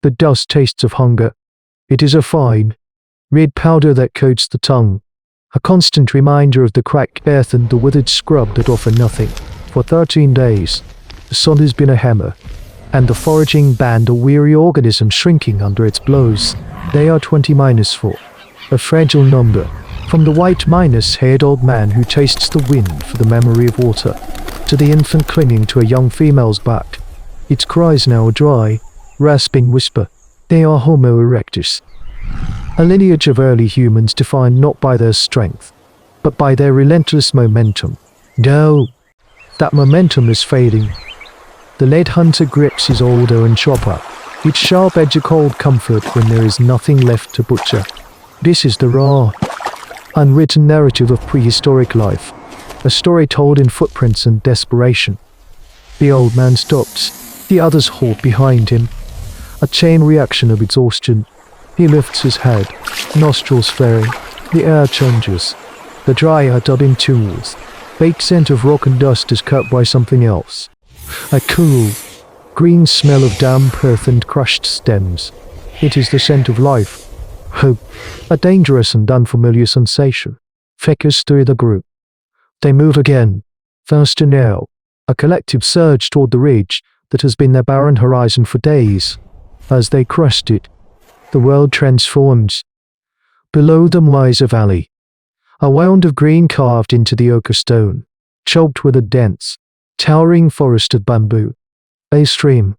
The dust tastes of hunger. It is a fine, red powder that coats the tongue, a constant reminder of the cracked earth and the withered scrub that offer nothing. For 13 days, the sun has been a hammer, and the foraging band a weary organism shrinking under its blows. They are 20-4, a fragile number, from the white minus-haired old man who tastes the wind for the memory of water, to the infant clinging to a young female's back. Its cries now a dry, rasping whisper. They are Homo erectus, a lineage of early humans defined not by their strength, but by their relentless momentum. No, that momentum is fading. The lead hunter grips his older and chopper, its sharp edge a cold comfort when there is nothing left to butcher. This is the raw, unwritten narrative of prehistoric life, a story told in footprints and desperation. The old man stops, the others halt behind him. A chain reaction of exhaustion. He lifts his head, nostrils flaring. The air changes. The dry are dubbing tools. Baked scent of rock and dust is cut by something else. A cool, green smell of damp earth and crushed stems. It is the scent of life. Hope. A dangerous and unfamiliar sensation. Flickers through the group. They move again. Faster now. A collective surge toward the ridge that has been their barren horizon for days. As they crest it, the world transforms. Below them lies a valley, a wound of green carved into the ochre stone, choked with a dense, towering forest of bamboo. A stream,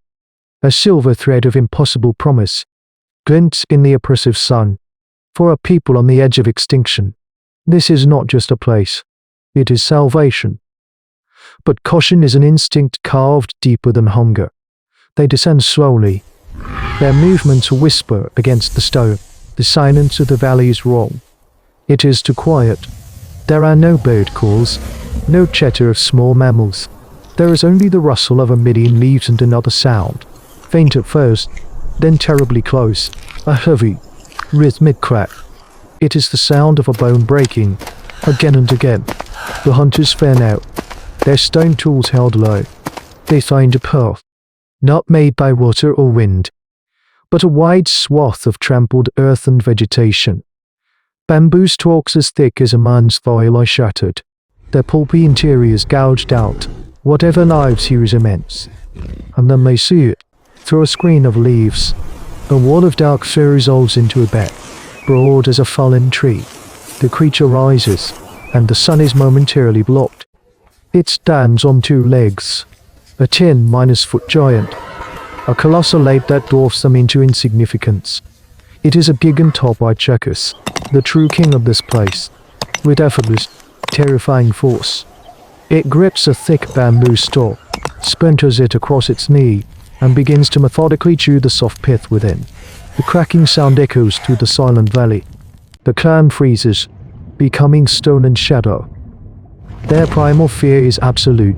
a silver thread of impossible promise, glints in the oppressive sun. For a people on the edge of extinction, this is not just a place, it is salvation. But caution is an instinct carved deeper than hunger. They descend slowly, their movements a whisper against the stone. The silence of the valley is wrong. It is too quiet. There are no bird calls, no chatter of small mammals. There is only the rustle of a million leaves and another sound, faint at first, then terribly close, a heavy, rhythmic crack. It is the sound of a bone breaking, again and again. The hunters fan out, their stone tools held low. They find a path, not made by water or wind, but a wide swath of trampled earth and vegetation. Bamboo stalks as thick as a man's thigh lie shattered, their pulpy interiors gouged out. Whatever lives here is immense. And then they see it, through a screen of leaves. A wall of dark fur resolves into a bed, broad as a fallen tree. The creature rises, and the sun is momentarily blocked. It stands on two legs, a 10-foot giant, a colossal ape that dwarfs them into insignificance. It is a Gigantopithecus, the true king of this place, with effortless, terrifying force. It grips a thick bamboo stalk, splinters it across its knee, and begins to methodically chew the soft pith within. The cracking sound echoes through the silent valley. The clan freezes, becoming stone and shadow. Their primal fear is absolute,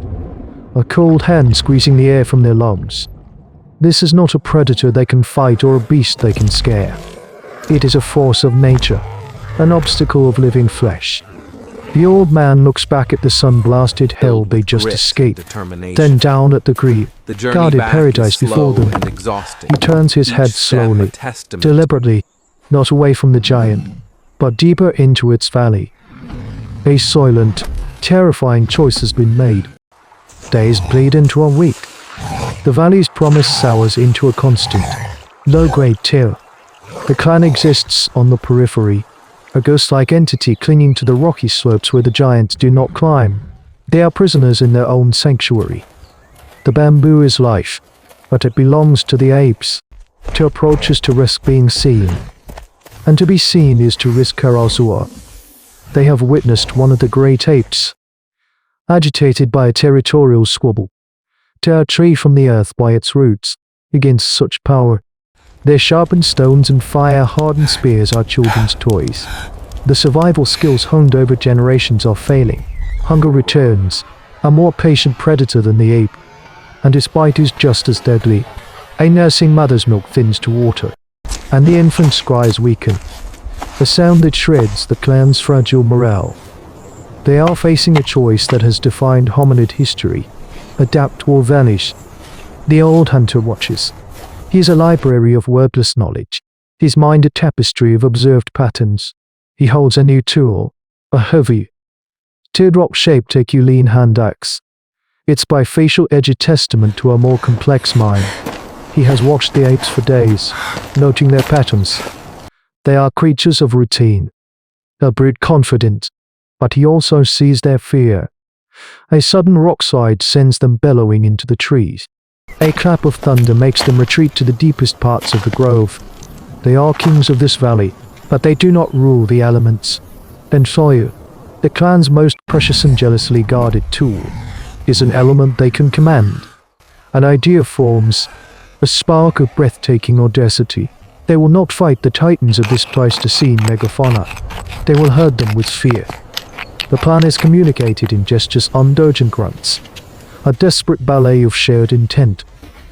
a cold hand squeezing the air from their lungs. This is not a predator they can fight or a beast they can scare. It is a force of nature, an obstacle of living flesh. The old man looks back at the sun-blasted hell they just escaped, then down at the green, guarded paradise before them. He turns his head slowly, deliberately, not away from the giant, but deeper into its valley. A silent, terrifying choice has been made. Days bleed into a week. The valley's promise sours into a constant, low-grade terror. The clan exists on the periphery, a ghost-like entity clinging to the rocky slopes where the giants do not climb. They are prisoners in their own sanctuary. The bamboo is life, but it belongs to the apes. To approach is to risk being seen, and to be seen is to risk Karazua. They have witnessed one of the great apes, agitated by a territorial squabble, tear a tree from the earth by its roots. Against such power, their sharpened stones and fire-hardened spears are children's toys. The survival skills honed over generations are failing. Hunger returns, a more patient predator than the ape, and his bite is just as deadly. A nursing mother's milk thins to water, and the infant's cries weaken, a sound that shreds the clan's fragile morale. They are facing a choice that has defined hominid history: adapt or vanish. The old hunter watches, He is a library of wordless knowledge, his mind a tapestry of observed patterns. He holds a new tool, a heavy, teardrop-shaped Herculean hand axe. Its bifacial edge a testament to a more complex mind. He has watched the apes for days, noting their patterns. They are creatures of routine, a brute confident, but he also sees their fear. A sudden rock-slide sends them bellowing into the trees. A clap of thunder makes them retreat to the deepest parts of the grove. They are kings of this valley, but they do not rule the elements. And fire, the clan's most precious and jealously guarded tool, is an element they can command. An idea forms, a spark of breathtaking audacity. They will not fight the titans of this Pleistocene megafauna. They will herd them with fear. The plan is communicated in gestures and urgent grunts. A desperate ballet of shared intent.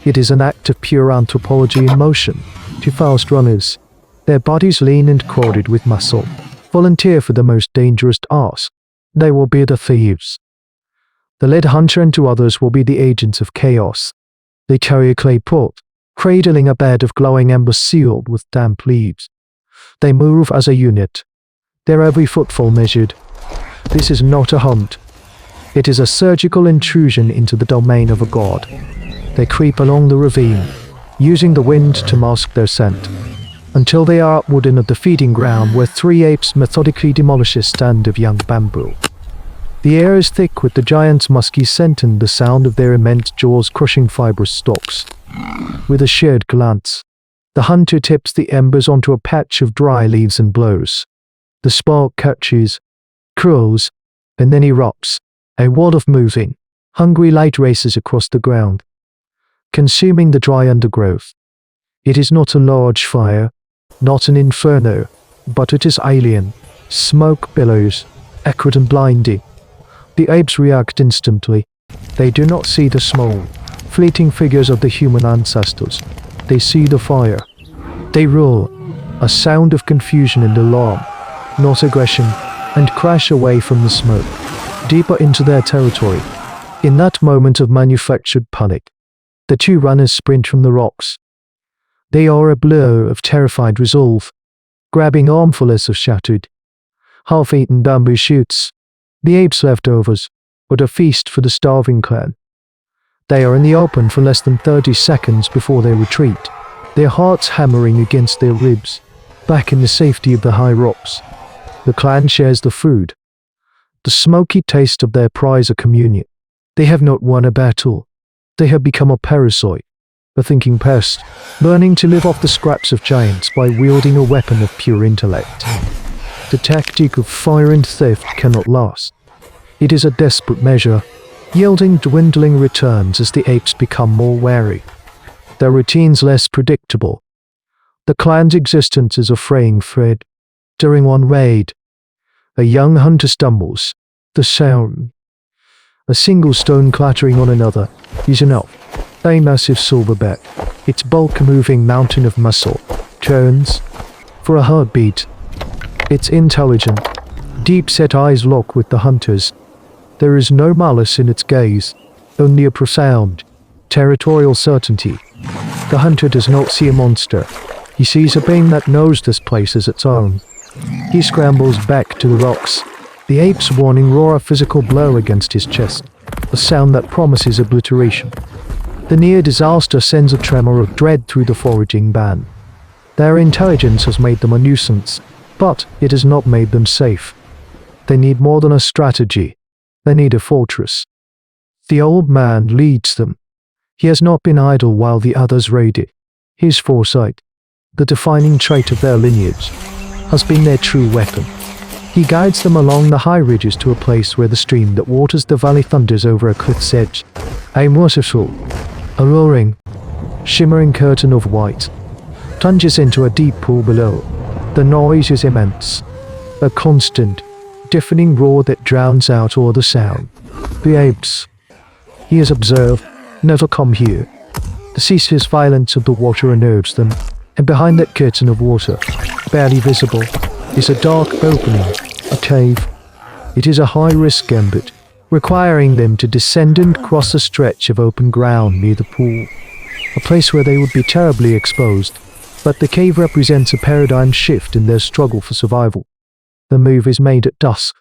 It is an act of pure anthropology in motion. To fast runners, their bodies lean and crowded with muscle, volunteer for the most dangerous task. They will be the thieves. The lead hunter and two others will be the agents of chaos. They carry a clay pot, cradling a bed of glowing embers sealed with damp leaves. They move as a unit, their every footfall measured. This is not a hunt. It is a surgical intrusion into the domain of a god. They creep along the ravine, using the wind to mask their scent, until they are upward in the feeding ground where three apes methodically demolish a stand of young bamboo. The air is thick with the giant's musky scent and the sound of their immense jaws crushing fibrous stalks. With a shared glance, the hunter tips the embers onto a patch of dry leaves and blows. The spark catches, curls, and then erupts. A wall of moving, hungry light races across the ground, consuming the dry undergrowth. It is not a large fire, not an inferno, but it is alien. Smoke billows, acrid and blinding. The apes react instantly. They do not see the small, fleeting figures of the human ancestors. They see the fire. They roar, a sound of confusion and alarm, not aggression, and crash away from the smoke, deeper into their territory. In that moment of manufactured panic, the two runners sprint from the rocks. They are a blur of terrified resolve, grabbing armfuls of shattered, half-eaten bamboo shoots, the apes' leftovers, but a feast for the starving clan. They are in the open for less than 30 seconds before they retreat, their hearts hammering against their ribs, back in the safety of the high rocks. The clan shares the food. The smoky taste of their prize a communion. They have not won a battle. They have become a parasite, a thinking pest, learning to live off the scraps of giants by wielding a weapon of pure intellect. The tactic of fire and theft cannot last. It is a desperate measure, yielding dwindling returns as the apes become more wary, their routines less predictable. The clan's existence is a fraying thread. During one raid, a young hunter stumbles. The sound, a single stone clattering on another, is enough. A massive silverback, its bulk a moving mountain of muscle, turns for a heartbeat. Its intelligent, deep-set eyes lock with the hunter's. There is no malice in its gaze, only a profound, territorial certainty. The hunter does not see a monster. He sees a being that knows this place as its own. He scrambles back to the rocks, the ape's warning roar a physical blow against his chest, a sound that promises obliteration. The near disaster sends a tremor of dread through the foraging band. Their intelligence has made them a nuisance, but it has not made them safe. They need more than a strategy. They need a fortress. The old man leads them. He has not been idle while the others raided. His foresight, the defining trait of their lineage, has been their true weapon. He guides them along the high ridges to a place where the stream that waters the valley thunders over a cliff's edge. A waterfall, a roaring, shimmering curtain of white, plunges into a deep pool below. The noise is immense, a constant, deafening roar that drowns out all the sound. The apes, he has observed, never come here. The ceaseless violence of the water unnerves them, and behind that curtain of water, barely visible, is a dark opening, a cave. It is a high-risk gambit, requiring them to descend and cross a stretch of open ground near the pool. a place where they would be terribly exposed. But the cave represents a paradigm shift in their struggle for survival. The move is made at dusk,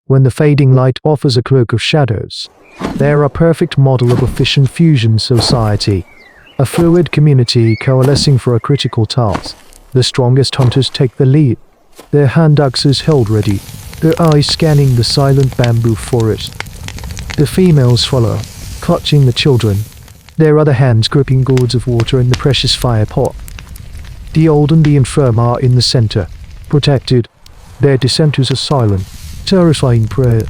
when the fading light offers a cloak of shadows. They are a perfect model of a fission fusion society, a fluid community coalescing for a critical task. The strongest hunters take the lead, their hand axes held ready, their eyes scanning the silent bamboo forest. The females follow, clutching the children, their other hands gripping gourds of water in the precious fire pot. The old and the infirm are in the center, protected, their dissenters are silent, terrifying prayer.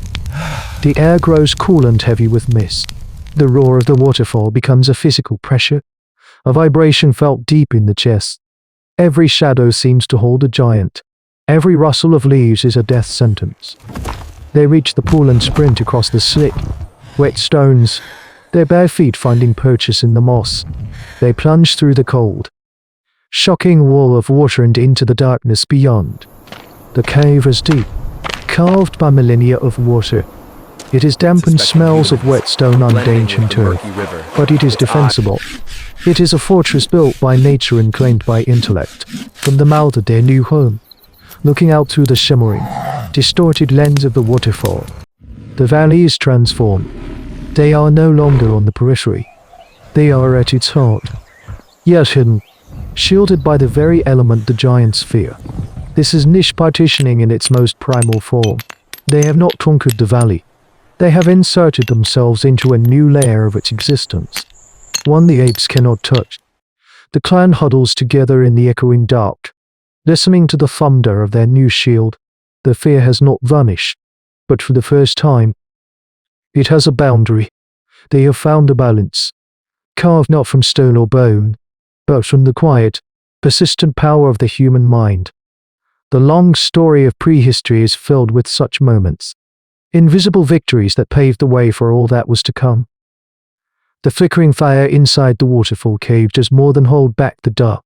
The air grows cool and heavy with mist. The roar of the waterfall becomes a physical pressure, a vibration felt deep in the chest. Every shadow seems to hold a giant. Every rustle of leaves is a death sentence. They reach the pool and sprint across the slick, wet stones, their bare feet finding purchase in the moss. They plunge through the cold, shocking wall of water and into the darkness beyond. The cave is deep, carved by millennia of water. It is damp and smells of wet stone and ancient turf, but it is defensible. It is a fortress built by nature and claimed by intellect. From the mouth of their new home, looking out through the shimmering, distorted lens of the waterfall, the valley is transformed. They are no longer on the periphery. They are at its heart, yet hidden, shielded by the very element the giants fear. This is niche partitioning in its most primal form. They have not conquered the valley. They have inserted themselves into a new layer of its existence, one the apes cannot touch. The clan huddles together in the echoing dark, listening to the thunder of their new shield. The fear has not vanished, but for the first time, it has a boundary. They have found a balance, carved not from stone or bone, but from the quiet, persistent power of the human mind. The long story of prehistory is filled with such moments, invisible victories that paved the way for all that was to come. The flickering fire inside the waterfall cave does more than hold back the dark.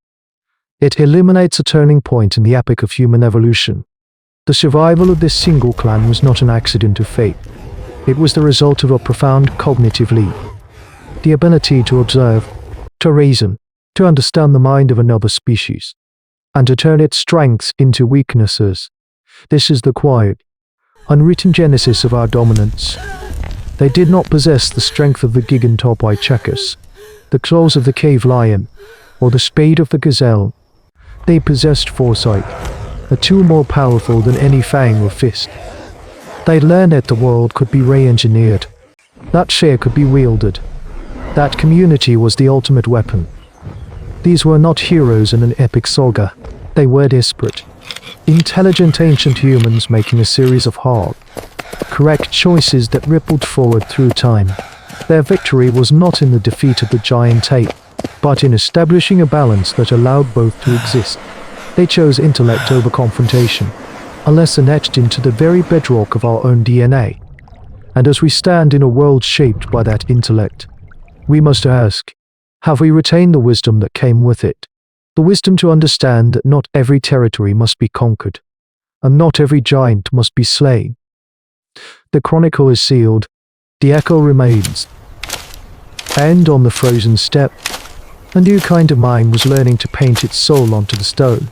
It illuminates a turning point in the epic of human evolution. The survival of this single clan was not an accident of fate. It was the result of a profound cognitive leap. The ability to observe, to reason, to understand the mind of another species, and to turn its strengths into weaknesses. This is the quiet, unwritten genesis of our dominance. They did not possess the strength of the Gigantopithecus, the claws of the cave lion, or the speed of the gazelle. They possessed foresight, a tool more powerful than any fang or fist. They learned that the world could be re-engineered, that fear could be wielded, that community was the ultimate weapon. These were not heroes in an epic saga. They were desperate, intelligent ancient humans making a series of hard, correct choices that rippled forward through time. Their victory was not in the defeat of the giant ape, but in establishing a balance that allowed both to exist. They chose intellect over confrontation, a lesson etched into the very bedrock of our own DNA. And as we stand in a world shaped by that intellect, we must ask, have we retained the wisdom that came with it? The wisdom to understand that not every territory must be conquered, and not every giant must be slain. The chronicle is sealed, the echo remains. And on the frozen steppe, a new kind of mind was learning to paint its soul onto the stone.